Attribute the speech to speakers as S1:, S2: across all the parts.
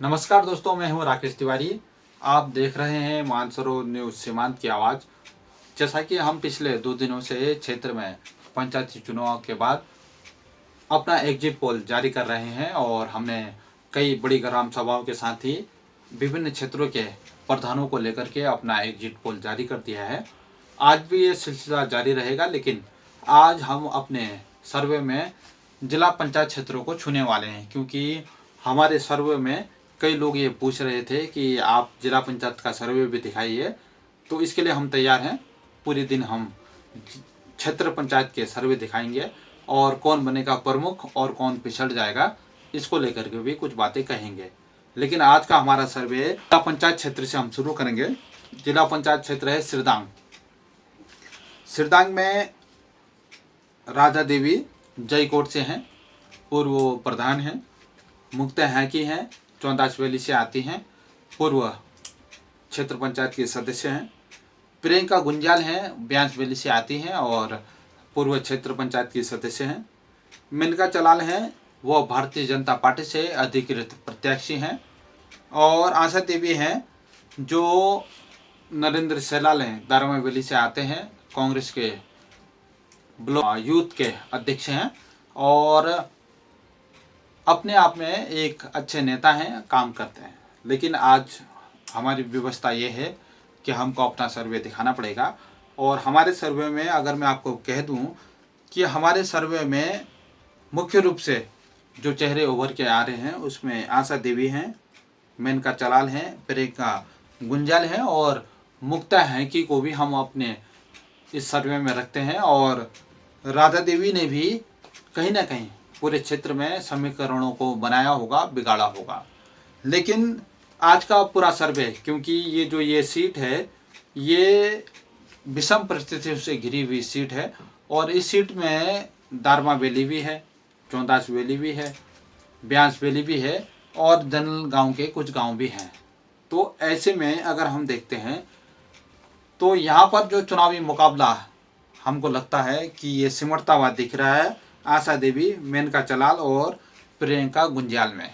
S1: नमस्कार दोस्तों, मैं हूं राकेश तिवारी। आप देख रहे हैं मानसरोवर न्यूज़ सीमांत की आवाज़। जैसा कि हम पिछले 2 दिनों से क्षेत्र में पंचायती चुनाव के बाद अपना एग्जिट पोल जारी कर रहे हैं और हमने कई बड़ी ग्राम सभाओं के साथ ही विभिन्न क्षेत्रों के प्रधानों को लेकर के अपना एग्जिट पोल जारी कर दिया है। आज भी ये सिलसिला जारी रहेगा, लेकिन आज हम अपने सर्वे में जिला पंचायत क्षेत्रों को छूने वाले हैं, क्योंकि हमारे सर्वे में कई लोग ये पूछ रहे थे कि आप जिला पंचायत का सर्वे भी दिखाइए। तो इसके लिए हम तैयार हैं। पूरे दिन हम क्षेत्र पंचायत के सर्वे दिखाएंगे और कौन बनेगा प्रमुख और कौन पिछड़ जाएगा, इसको लेकर के भी कुछ बातें कहेंगे। लेकिन आज का हमारा सर्वे जिला पंचायत क्षेत्र से हम शुरू करेंगे। जिला पंचायत क्षेत्र है सिरदांग। सिरदांग में राधा देवी जयकोट से हैं, पूर्व प्रधान हैं। मुक्ता हैकी हैं, चौंदास वैली से आती हैं, पूर्व क्षेत्र पंचायत के सदस्य हैं। प्रियंका गुंजाल हैं, ब्यास वैली से आती हैं और पूर्व क्षेत्र पंचायत की सदस्य हैं। मेनका चलाल हैं, वो भारतीय जनता पार्टी से अधिकृत प्रत्याशी हैं। और आशा देवी हैं, जो नरेंद्र सैलाल हैं, दारमा वैली से आते हैं, कांग्रेस के ब्लॉक यूथ के अध्यक्ष हैं और अपने आप में एक अच्छे नेता हैं, काम करते हैं। लेकिन आज हमारी व्यवस्था ये है कि हमको अपना सर्वे दिखाना पड़ेगा। और हमारे सर्वे में अगर मैं आपको कह दूं कि हमारे सर्वे में मुख्य रूप से जो चेहरे उभर के आ रहे हैं उसमें आशा देवी हैं, मेनका चलाल हैं, प्रियंका गुंजाल हैं और मुक्ता हैकी को भी हम अपने इस सर्वे में रखते हैं। और राधा देवी ने भी कहीं ना कहीं पूरे क्षेत्र में समीकरणों को बनाया होगा, बिगाड़ा होगा। लेकिन आज का पूरा सर्वे, क्योंकि ये सीट है, ये विषम परिस्थितियों से घिरी हुई सीट है और इस सीट में दारमा वैली भी है, चौंदास वैली भी है, ब्यास वैली भी है और जनरल गांव के कुछ गांव भी हैं। तो ऐसे में अगर हम देखते हैं तो यहाँ पर जो चुनावी मुकाबला हमको लगता है कि ये सिमटता हुआ दिख रहा है आशा देवी, मेनका चलाल और प्रियंका गुंजाल में।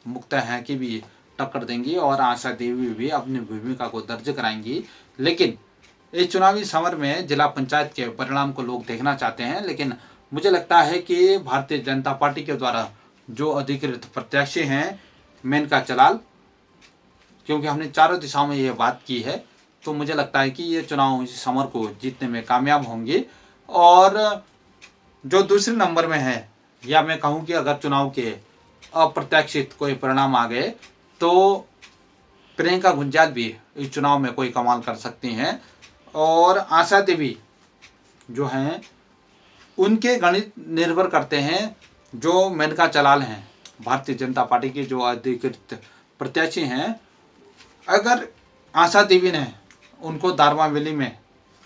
S1: मुक्ता है कि भी टक्कर देंगी और आशा देवी भी अपनी भूमिका को दर्ज कराएंगी। लेकिन इस चुनावी समर में जिला पंचायत के परिणाम को लोग देखना चाहते हैं। लेकिन मुझे लगता है कि भारतीय जनता पार्टी के द्वारा जो अधिकृत प्रत्याशी हैं मेनका चलाल, क्योंकि हमने चारों दिशाओं में ये बात की है, तो मुझे लगता है कि ये चुनाव समर को जीतने में कामयाब होंगे। और जो दूसरे नंबर में है, या मैं कहूँ कि अगर चुनाव के अप्रत्याशित कोई परिणाम आ गए तो प्रियंका गुंजाल भी इस चुनाव में कोई कमाल कर सकती हैं। और आशा देवी जो हैं उनके गणित निर्भर करते हैं जो मेनका चलाल हैं, भारतीय जनता पार्टी के जो अधिकृत प्रत्याशी हैं। अगर आशा देवी ने उनको दारमा वैली में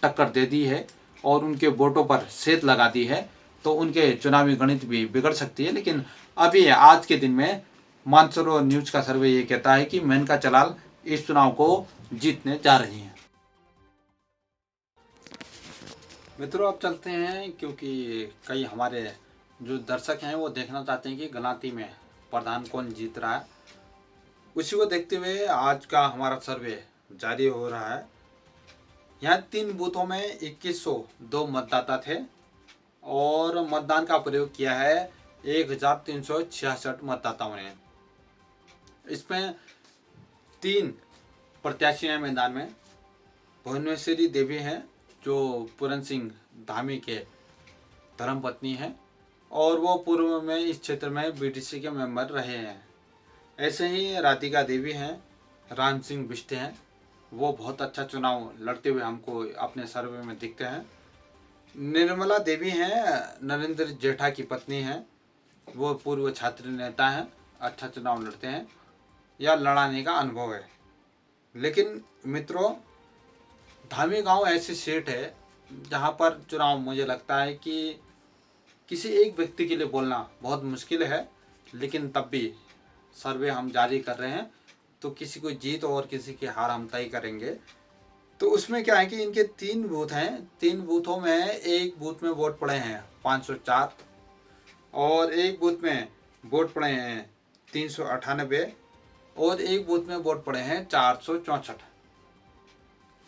S1: टक्कर दे दी है और उनके वोटों पर सेंध लगा दी है तो उनके चुनावी गणित भी बिगड़ सकती है। लेकिन अभी आज के दिन में मानसरोवर न्यूज़ का सर्वे ये कहता है कि मेनका चलाल इस चुनाव को जीतने जा रही हैं। मित्रों, अब चलते हैं, क्योंकि कई हमारे जो दर्शक हैं वो देखना चाहते हैं कि गलाती में प्रधान कौन जीत रहा है। उसी को देखते हुए आज का हमारा सर्वे जारी हो रहा है। यहाँ 3 बूथों में 2102 मतदाता थे और मतदान का प्रयोग किया है 1366 मतदाताओं ने। इसमें 3 प्रत्याशी हैं मैदान में। भुवनेश्वरी देवी हैं, जो पूरन सिंह धामी के धर्मपत्नी हैं और वो पूर्व में इस क्षेत्र में बीडीसी के मेंबर रहे हैं। ऐसे ही राधिका देवी हैं, राम सिंह बिष्ट हैं, वो बहुत अच्छा चुनाव लड़ते हुए हमको अपने सर्वे में दिखते हैं। निर्मला देवी हैं, नरेंद्र जेठा की पत्नी हैं, वो पूर्व छात्र नेता हैं, अच्छा चुनाव लड़ते हैं या लड़ाने का अनुभव है। लेकिन मित्रों, धामी गांव ऐसी सीट है जहां पर चुनाव मुझे लगता है कि किसी एक व्यक्ति के लिए बोलना बहुत मुश्किल है। लेकिन तब भी सर्वे हम जारी कर रहे हैं तो किसी को जीत और किसी की हार हम तय करेंगे। तो उसमें क्या है कि इनके 3 बूथ हैं। 3 बूथों में एक बूथ में वोट पड़े हैं 504 और एक बूथ में वोट पड़े हैं 398 और एक बूथ में वोट पड़े हैं 464।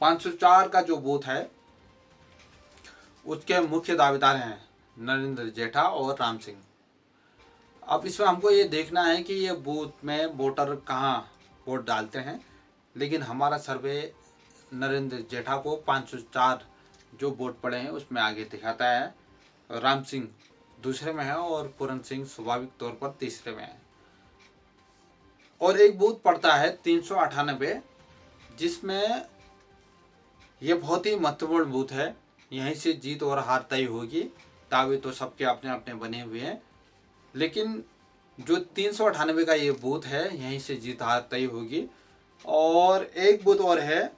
S1: 504 का जो बूथ है उसके मुख्य दावेदार हैं नरेंद्र जेठा और राम सिंह। अब इसमें हमको ये देखना है कि ये बूथ में वोटर कहाँ वोट डालते हैं, लेकिन हमारा सर्वे नरेंद्र जेठा को 504 जो वोट पड़े हैं उसमें आगे दिखाता है। राम सिंह दूसरे में है और पूरन सिंह स्वाभाविक तौर पर तीसरे में है। और एक बूथ पड़ता है 398, जिसमें यह बहुत ही महत्वपूर्ण बूथ है। यहीं से जीत और हार तय होगी। दावे तो सबके अपने अपने बने हुए हैं, लेकिन जो 398 का ये बूथ है यहीं से जीत हार तय होगी। और एक बूथ और है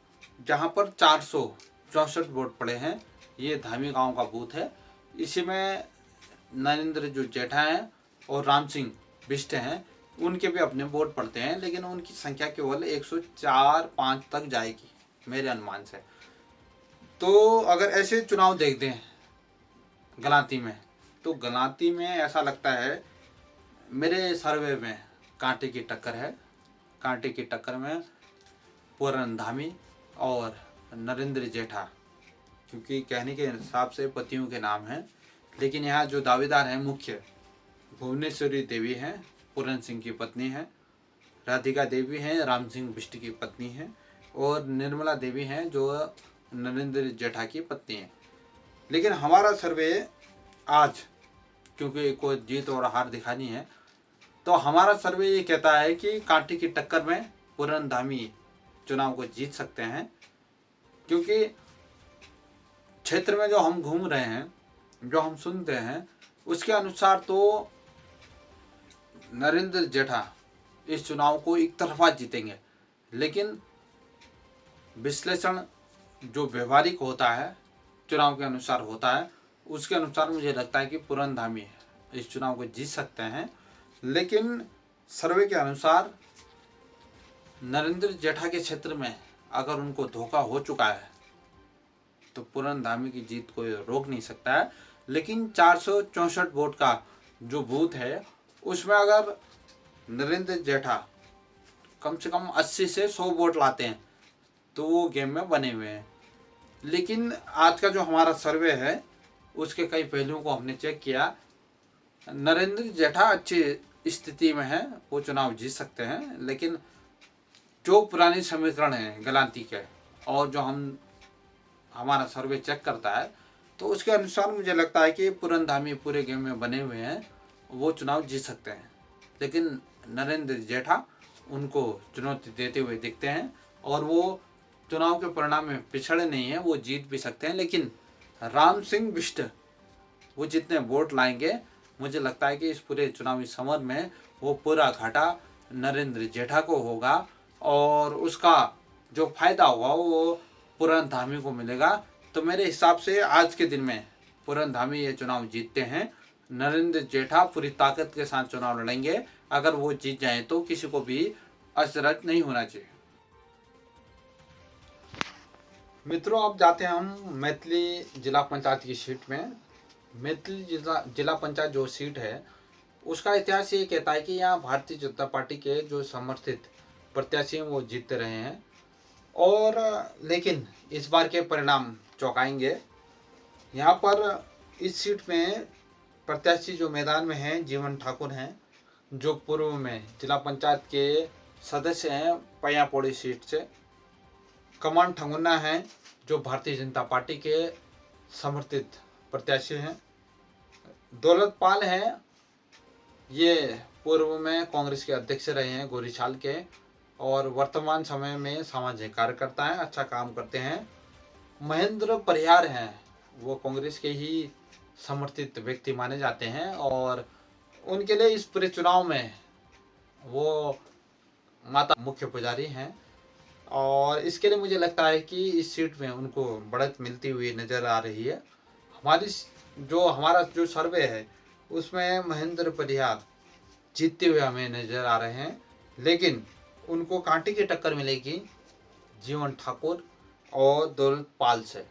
S1: जहां पर 464 वोट पड़े हैं। ये धामी गांव का बूथ है। इसी में नरेंद्र जो जेठा हैं और राम सिंह बिष्ट हैं, उनके भी अपने वोट पड़ते हैं, लेकिन उनकी संख्या केवल 104-5 तक जाएगी मेरे अनुमान से। तो अगर ऐसे चुनाव देख दें गलाती में, तो गलाती में ऐसा लगता है मेरे सर्वे में कांटे की टक्कर है। कांटे की टक्कर में पूरन धामी और नरेंद्र जेठा, क्योंकि कहने के हिसाब से पतियों के नाम हैं, लेकिन यहाँ जो दावेदार हैं मुख्य भुवनेश्वरी देवी हैं, पूरन सिंह की पत्नी हैं, राधिका देवी हैं, राम सिंह बिष्ट की पत्नी हैं, और निर्मला देवी हैं जो नरेंद्र जेठा की पत्नी हैं। लेकिन हमारा सर्वे आज, क्योंकि कोई जीत और हार दिखानी है, तो हमारा सर्वे ये कहता है कि कांटे की टक्कर में पूरन धामी चुनाव को जीत सकते हैं। क्योंकि क्षेत्र में जो हम घूम रहे हैं, जो हम सुनते हैं, उसके अनुसार तो नरेंद्र जेठा इस चुनाव को एक तरफा जीतेंगे। लेकिन विश्लेषण जो व्यवहारिक होता है, चुनाव के अनुसार होता है, उसके अनुसार मुझे लगता है कि पूरन धामी इस चुनाव को जीत सकते हैं। लेकिन सर्वे के अनुसार नरेंद्र जेठा के क्षेत्र में अगर उनको धोखा हो चुका है तो पूरन धामी की जीत कोई रोक नहीं सकता है। लेकिन 464 वोट का जो बूथ है उसमें अगर नरेंद्र जेठा कम से कम 80 से 100 वोट लाते हैं तो वो गेम में बने हुए हैं। लेकिन आज का जो हमारा सर्वे है उसके कई पहलुओं को हमने चेक किया। नरेंद्र जेठा अच्छी स्थिति में है, वो चुनाव जीत सकते हैं। लेकिन जो पुरानी समीकरण है गलांती के और जो हमारा सर्वे चेक करता है, तो उसके अनुसार मुझे लगता है कि पूरन धामी पूरे गेम में बने हुए हैं, वो चुनाव जीत सकते हैं। लेकिन नरेंद्र जेठा उनको चुनौती देते हुए दिखते हैं और वो चुनाव के परिणाम में पिछड़े नहीं हैं, वो जीत भी सकते हैं। लेकिन राम सिंह बिष्ट वो जितने वोट लाएंगे, मुझे लगता है कि इस पूरे चुनावी समर में वो पूरा घाटा नरेंद्र जेठा को होगा और उसका जो फायदा होगा वो पूरन धामी को मिलेगा। तो मेरे हिसाब से आज के दिन में पूरन धामी ये चुनाव जीतते हैं। नरेंद्र जेठा पूरी ताकत के साथ चुनाव लड़ेंगे। अगर वो जीत जाए तो किसी को भी अचरज नहीं होना चाहिए। मित्रों, अब जाते हैं हम मैथिली जिला पंचायत की सीट में। मैथिली जिला पंचायत जो सीट है उसका इतिहास ये कहता है कि यहाँ भारतीय जनता पार्टी के जो समर्थित प्रत्याशी हैं वो जीतते रहे हैं। और लेकिन इस बार के परिणाम चौंकाएंगे। यहाँ पर इस सीट में प्रत्याशी जो मैदान में हैं जीवन ठाकुर हैं, जो पूर्व में जिला पंचायत के सदस्य हैं पैया पौड़ी सीट से। कमान ठंगुन्ना हैं जो भारतीय जनता पार्टी के समर्थित प्रत्याशी हैं। दौलत पाल हैं, ये पूर्व में कांग्रेस के अध्यक्ष रहे हैं गोरीछाल के और वर्तमान समय में सामाजिक कार्यकर्ता हैं, अच्छा काम करते हैं। महेंद्र परिहार हैं, वो कांग्रेस के ही समर्थित व्यक्ति माने जाते हैं और उनके लिए इस पूरे चुनाव में वो माता मुख्य पुजारी हैं। और इसके लिए मुझे लगता है कि इस सीट में उनको बढ़त मिलती हुई नज़र आ रही है। हमारा जो सर्वे है उसमें महेंद्र परिहार जीतते हुए हमें नज़र आ रहे हैं। लेकिन उनको कांटे की टक्कर मिलेगी जीवन ठाकुर और दौलत पाल से।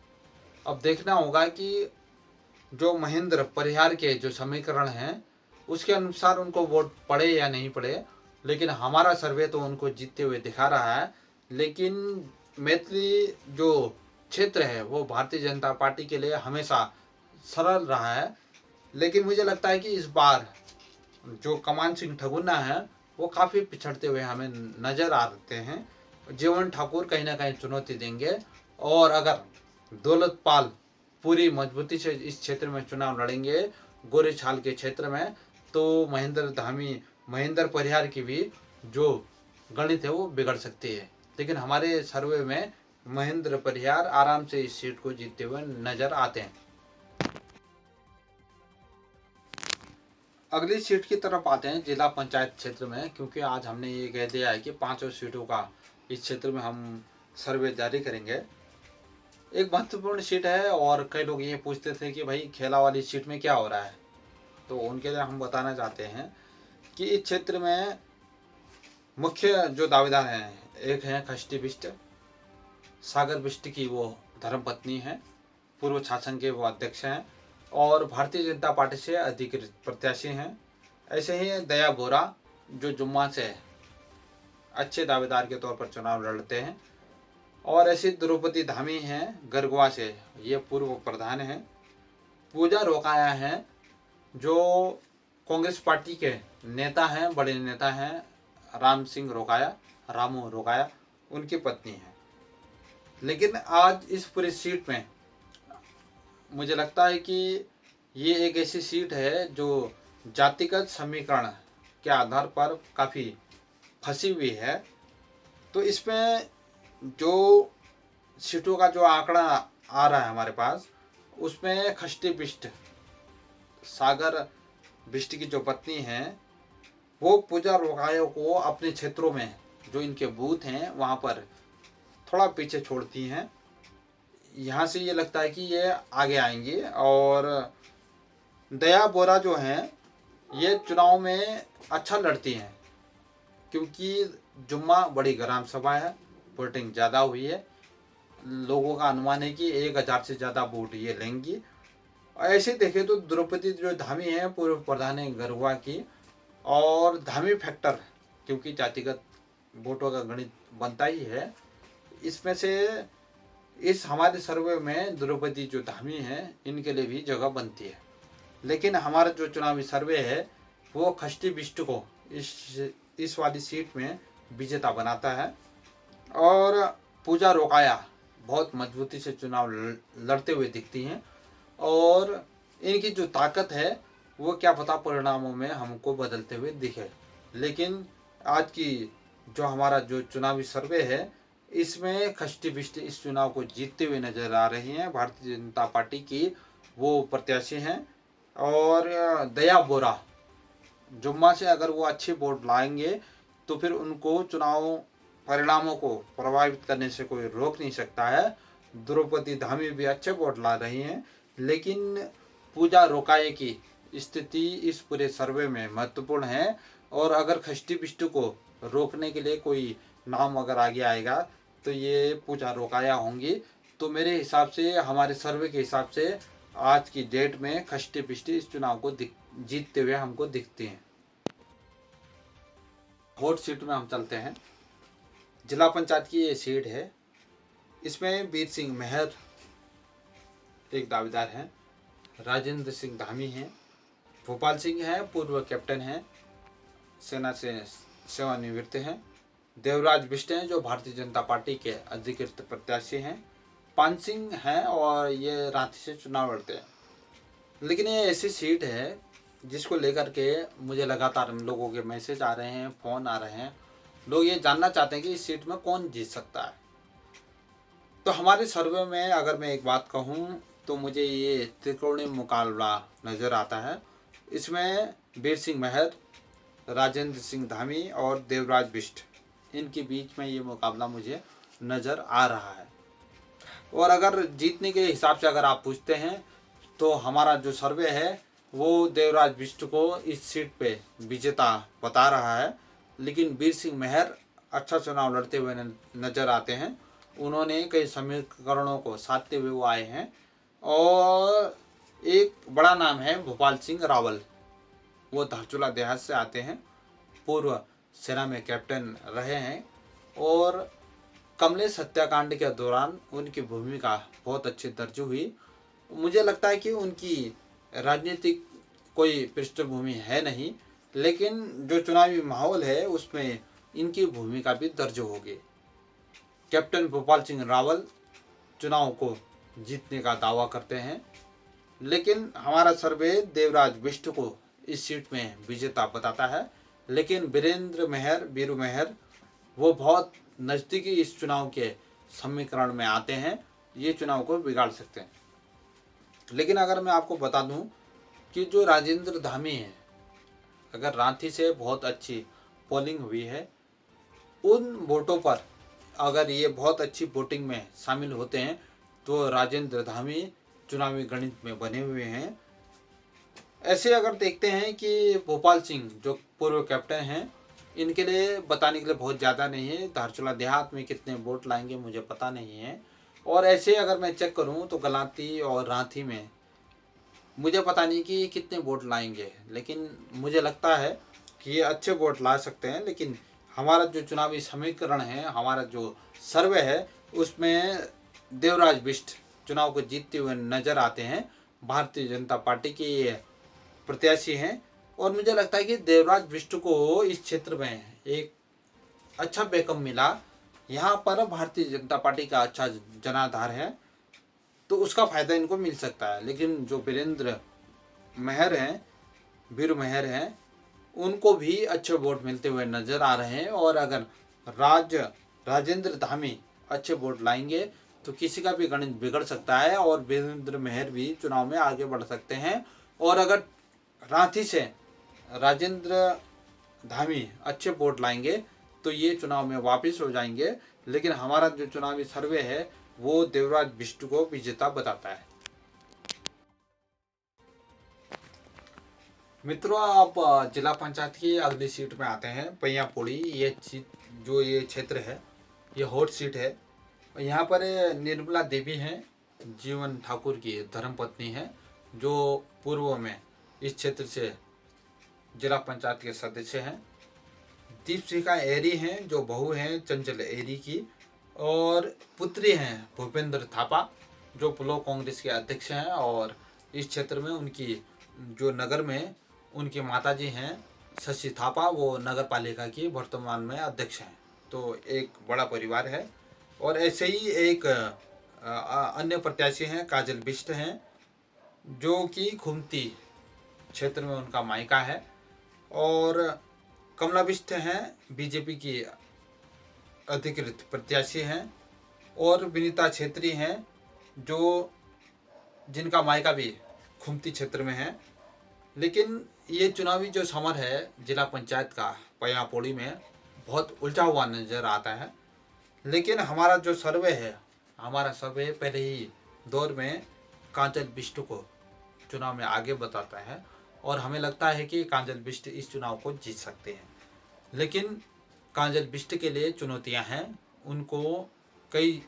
S1: अब देखना होगा कि जो महेंद्र परिहार के जो समीकरण हैं उसके अनुसार उनको वोट पड़े या नहीं पड़े। लेकिन हमारा सर्वे तो उनको जीतते हुए दिखा रहा है। लेकिन मैथिली जो क्षेत्र है वो भारतीय जनता पार्टी के लिए हमेशा सरल रहा है। लेकिन मुझे लगता है कि इस बार जो कमान सिंह ठगुन्ना है वो काफ़ी पिछड़ते हुए हमें नज़र आते हैं। जीवन ठाकुर कहीं ना कहीं चुनौती देंगे, और अगर दौलतपाल पूरी मजबूती से इस क्षेत्र में चुनाव लड़ेंगे, गोरे छाल के क्षेत्र में, तो महेंद्र परिहार की भी जो गणित है वो बिगड़ सकती है। लेकिन हमारे सर्वे में महेंद्र परिहार आराम से इस सीट को जीतते हुए नजर आते हैं। अगली सीट की तरफ आते हैं, जिला पंचायत क्षेत्र में। क्योंकि आज हमने ये कह दिया है कि 5 सीटों का इस क्षेत्र में हम सर्वे जारी करेंगे। एक महत्वपूर्ण सीट है, और कई लोग ये पूछते थे कि भाई खेला वाली सीट में क्या हो रहा है, तो उनके लिए हम बताना चाहते हैं कि इस क्षेत्र में मुख्य जो दावेदार हैं, एक हैं खष्टी बिष्ट। सागर बिष्ट की वो धर्मपत्नी हैं, पूर्व शासन के वो अध्यक्ष हैं और भारतीय जनता पार्टी से अधिकृत प्रत्याशी हैं। ऐसे ही दया बोरा जो जुम्मा से अच्छे दावेदार के तौर पर चुनाव लड़ते हैं। और ऐसे द्रौपदी धामी हैं गरगवा से, ये पूर्व प्रधान हैं। पूजा रोकाया हैं जो कांग्रेस पार्टी के नेता हैं, बड़े नेता हैं, राम सिंह रोकाया, रामू रोकाया, उनकी पत्नी है। लेकिन आज इस पूरी सीट में मुझे लगता है कि ये एक ऐसी सीट है जो जातिगत समीकरण के आधार पर काफ़ी फंसी हुई है। तो इसमें जो सीटों का जो आंकड़ा आ रहा है हमारे पास, उसमें खष्टी बिष्ट, सागर बिष्ट की जो पत्नी हैं वो पूजा रोकायो को अपने क्षेत्रों में जो इनके बूथ हैं वहाँ पर थोड़ा पीछे छोड़ती हैं। यहाँ से ये लगता है कि ये आगे आएंगी। और दया बोरा जो हैं ये चुनाव में अच्छा लड़ती हैं, क्योंकि जुम्मा बड़ी ग्राम सभा है, वोटिंग ज़्यादा हुई है, लोगों का अनुमान है कि 1000 से ज़्यादा वोट ये लेंगी। ऐसे देखें तो द्रौपदी जो धामी है पूर्व प्रधान है गरगवा की, और धामी फैक्टर क्योंकि जातिगत वोटों का गणित बनता ही है, इसमें से इस हमारे सर्वे में द्रौपदी जो धामी है इनके लिए भी जगह बनती है। लेकिन हमारा जो चुनावी सर्वे है वो खष्टी बिष्ट को इस वाली सीट में विजेता बनाता है। और पूजा रोकाया बहुत मजबूती से चुनाव लड़ते हुए दिखती हैं, और इनकी जो ताकत है वो क्या पता परिणामों में हमको बदलते हुए दिखे। लेकिन आज की जो हमारा जो चुनावी सर्वे है इसमें खष्टी बिष्ट इस चुनाव को जीतते हुए नजर आ रही हैं। भारतीय जनता पार्टी की वो प्रत्याशी हैं। और दया बोरा जुम्मा से अगर वो अच्छी वोट लाएंगे तो फिर उनको चुनाव परिणामों को प्रभावित करने से कोई रोक नहीं सकता है। द्रौपदी धामी भी अच्छे वोट ला रही हैं, लेकिन पूजा रोकाए की स्थिति इस पूरे सर्वे में महत्वपूर्ण है। और अगर खष्टी बिष्ट को रोकने के लिए कोई नाम अगर आगे आएगा तो ये पूजा रोकाया होंगी। तो मेरे हिसाब से, हमारे सर्वे के हिसाब से आज की डेट में खष्टी बिष्ट इस चुनाव को जीतते हुए हमको दिखते हैं। वोट सीट में हम चलते हैं। जिला पंचायत की ये सीट है, इसमें वीर सिंह मेहर एक दावेदार हैं, राजेंद्र सिंह धामी हैं, भोपाल सिंह हैं पूर्व कैप्टन हैं, सेना से सेवानिवृत्त हैं, देवराज बिष्ट हैं जो भारतीय जनता पार्टी के अधिकृत प्रत्याशी हैं, पान सिंह हैं और ये रांची से चुनाव लड़ते हैं। लेकिन ये ऐसी सीट है जिसको लेकर के मुझे लगातार लोगों के मैसेज आ रहे हैं, फ़ोन आ रहे हैं, लोग ये जानना चाहते हैं कि इस सीट में कौन जीत सकता है। तो हमारे सर्वे में अगर मैं एक बात कहूँ तो मुझे ये त्रिकोणीय मुकाबला नज़र आता है। इसमें वीर सिंह मेहर, राजेंद्र सिंह धामी और देवराज बिष्ट, इनके बीच में ये मुकाबला मुझे नज़र आ रहा है। और अगर जीतने के हिसाब से अगर आप पूछते हैं तो हमारा जो सर्वे है वो देवराज बिष्ट को इस सीट पे विजेता बता रहा है। लेकिन वीर सिंह मेहर अच्छा चुनाव लड़ते हुए नज़र आते हैं। उन्होंने कई समीकरणों को साधते हुए वो आए हैं। और एक बड़ा नाम है भोपाल सिंह रावल, वो धारचूला देहात से आते हैं, पूर्व सेना में कैप्टन रहे हैं और कमलेश हत्याकांड के दौरान उनकी भूमिका बहुत अच्छी दर्ज हुई। मुझे लगता है कि उनकी राजनीतिक कोई पृष्ठभूमि है नहीं, लेकिन जो चुनावी माहौल है उसमें इनकी भूमिका भी दर्ज होगी। कैप्टन भोपाल सिंह रावल चुनाव को जीतने का दावा करते हैं, लेकिन हमारा सर्वे देवराज बिष्ट को इस सीट में विजेता बताता है। लेकिन वीरू मेहर वो बहुत नज़दीकी इस चुनाव के समीकरण में आते हैं, ये चुनाव को बिगाड़ सकते हैं। लेकिन अगर मैं आपको बता दूं कि जो राजेंद्र धामी है, अगर रांची से बहुत अच्छी पोलिंग हुई है, उन वोटों पर अगर ये बहुत अच्छी वोटिंग में शामिल होते हैं तो राजेंद्र धामी चुनावी गणित में बने हुए हैं। ऐसे अगर देखते हैं कि भोपाल सिंह जो पूर्व कैप्टन हैं, इनके लिए बताने के लिए बहुत ज़्यादा नहीं है। धारचूला देहात में कितने वोट लाएंगे मुझे पता नहीं है। और ऐसे अगर मैं चेक करूं तो गलाती और रांची में मुझे पता नहीं कि कितने वोट लाएंगे, लेकिन मुझे लगता है कि ये अच्छे वोट ला सकते हैं। लेकिन हमारा जो चुनावी समीकरण है, हमारा जो सर्वे है, उसमें देवराज बिष्ट चुनाव को जीतते हुए नजर आते हैं। भारतीय जनता पार्टी के ये प्रत्याशी हैं और मुझे लगता है कि देवराज बिष्ट को इस क्षेत्र में एक अच्छा बैकअप मिला। यहाँ पर भारतीय जनता पार्टी का अच्छा जनाधार है तो उसका फायदा इनको मिल सकता है। लेकिन जो वीरू मेहर हैं, उनको भी अच्छे वोट मिलते हुए नजर आ रहे हैं। और अगर राजेंद्र धामी अच्छे वोट लाएंगे तो किसी का भी गणित बिगड़ सकता है और वीरेंद्र मेहर भी चुनाव में आगे बढ़ सकते हैं। और अगर रांची से राजेंद्र धामी अच्छे वोट लाएंगे तो ये चुनाव में वापस हो जाएंगे। लेकिन हमारा जो चुनावी सर्वे है वो देवराज बिष्ट को विजेता बताता है। मित्रों, आप जिला पंचायत की अगली सीट में आते हैं, पैयापोड़ी। ये क्षेत्र है, ये हॉट सीट है। यहाँ पर निर्मला देवी हैं, जीवन ठाकुर की धर्मपत्नी है, जो पूर्व में इस क्षेत्र से जिला पंचायत के सदस्य हैं। दीपशिखा एरी हैं, जो बहू हैं चंचल एरी की, और पुत्री हैं भूपेंद्र थापा, जो ब्लॉक कांग्रेस के अध्यक्ष हैं। और इस क्षेत्र में उनकी जो नगर में उनकी माताजी हैं शशि थापा, वो नगर पालिका की वर्तमान में अध्यक्ष हैं। तो एक बड़ा परिवार है। और ऐसे ही एक अन्य प्रत्याशी हैं काजल बिष्ट हैं, जो कि खुमती क्षेत्र में उनका मायका है। और कमला बिष्ट हैं, बीजेपी की अधिकृत प्रत्याशी हैं। और विनीता छेत्री हैं, जो जिनका मायका भी खुमती क्षेत्र में है। लेकिन ये चुनावी जो समर है जिला पंचायत का पैयापोड़ी में बहुत उलझा हुआ नज़र आता है। लेकिन हमारा जो सर्वे है, हमारा सर्वे पहले ही दौर में कांचन बिष्ट को चुनाव में आगे बताता है और हमें लगता है कि कांचन बिष्ट इस चुनाव को जीत सकते हैं। लेकिन कांचन बिष्ट के लिए चुनौतियां हैं, उनको कई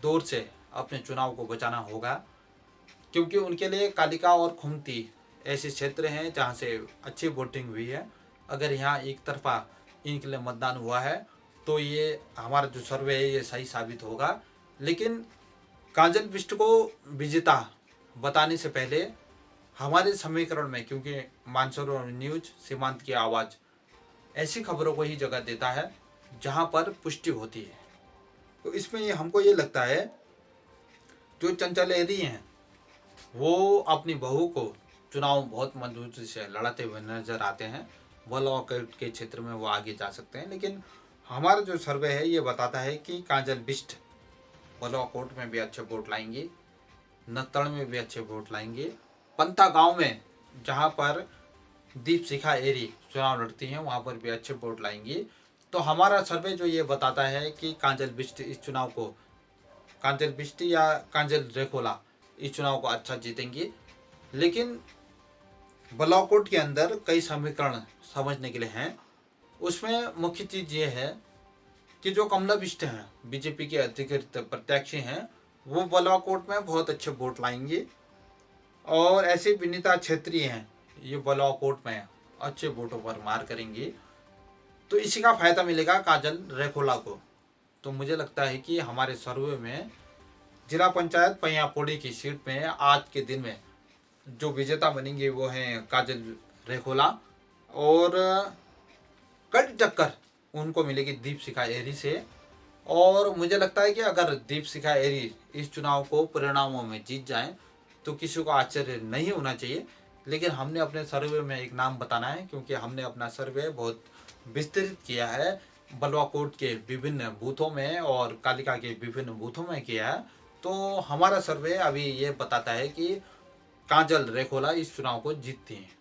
S1: दौर से अपने चुनाव को बचाना होगा, क्योंकि उनके लिए कालिका और खुमती ऐसे क्षेत्र हैं जहां से अच्छी वोटिंग हुई है। अगर यहाँ एक तरफा इनके लिए मतदान हुआ है तो ये हमारा जो सर्वे है ये सही साबित होगा। लेकिन कांचन बिष्ट को विजेता बताने से पहले हमारे समीकरण में, क्योंकि मानसरोवर न्यूज सीमांत की आवाज़ ऐसी खबरों को ही जगह देता है जहां पर पुष्टि होती है, तो इसमें हमको ये लगता है जो चंचल एरी हैं वो अपनी बहू को चुनाव बहुत मजबूती से लड़ाते हुए नजर आते हैं। ब्लॉक के क्षेत्र में वो आगे जा सकते हैं। लेकिन हमारा जो सर्वे है ये बताता है कि काजल बिष्ट ब्लॉकआउट में भी अच्छे वोट लाएंगी, नत्तड़ में भी अच्छे वोट लाएंगे, पंता गांव में जहां पर दीपशिखा एरी चुनाव लड़ती हैं वहां पर भी अच्छे वोट लाएंगी। तो हमारा सर्वे जो ये बताता है कि काजल बिष्ट इस चुनाव को, काजल बिष्ट या काजल रेखोला इस चुनाव को अच्छा जीतेंगी। लेकिन ब्लॉकआउट के अंदर कई समीकरण समझने के लिए हैं। उसमें मुख्य चीज़ ये है कि जो कमला बिष्ट हैं, बीजेपी के अधिकृत प्रत्याशी हैं, वो ब्लॉकआउट में बहुत अच्छे वोट लाएंगे। और ऐसे विनीता छेत्री हैं, ये ब्लॉकआउट में अच्छे वोटों पर मार करेंगी। तो इसी का फायदा मिलेगा काजल रेखोला को। तो मुझे लगता है कि हमारे सर्वे में जिला पंचायत पैयापौड़ी की सीट में आज के दिन में जो विजेता बनेंगे वो हैं काजल रेखोला, और कड़ी टक्कर उनको मिलेगी दीपशिखा एरी से। और मुझे लगता है कि अगर दीपशिखा एरी इस चुनाव को परिणामों में जीत जाएं तो किसी को आश्चर्य नहीं होना चाहिए। लेकिन हमने अपने सर्वे में एक नाम बताना है, क्योंकि हमने अपना सर्वे बहुत विस्तृत किया है, बलवाकोट के विभिन्न बूथों में और कालिका के विभिन्न बूथों में किया है। तो हमारा सर्वे अभी ये बताता है कि काजल रेखोला इस चुनाव को जीतती हैं।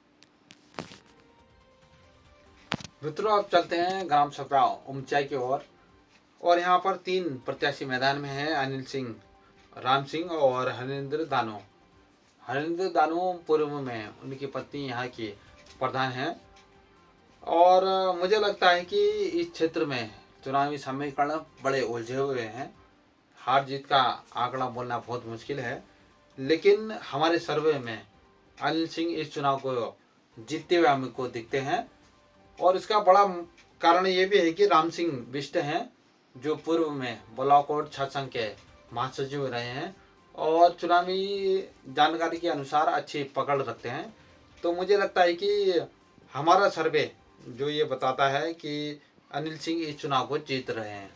S1: मित्रों, अब चलते हैं ग्राम सभा उमचाई की ओर। और यहाँ पर 3 प्रत्याशी मैदान में हैं, अनिल सिंह, राम सिंह और हरिंद्र दानो। हरिंद्र दानो पूर्व में उनकी पत्नी यहाँ की प्रधान हैं। और मुझे लगता है कि इस क्षेत्र में चुनावी समीकरण बड़े उलझे हुए हैं। हार जीत का आंकड़ा बोलना बहुत मुश्किल है, लेकिन हमारे सर्वे में अनिल सिंह इस चुनाव को जीतते हुए हमको दिखते हैं। और इसका बड़ा कारण ये भी है कि राम सिंह बिष्ट हैं, जो पूर्व में बलवाकोट छत्संग के महासचिव रहे हैं और चुनावी जानकारी के अनुसार अच्छी पकड़ रखते हैं। तो मुझे लगता है कि हमारा सर्वे जो ये बताता है कि अनिल सिंह इस चुनाव को जीत रहे हैं।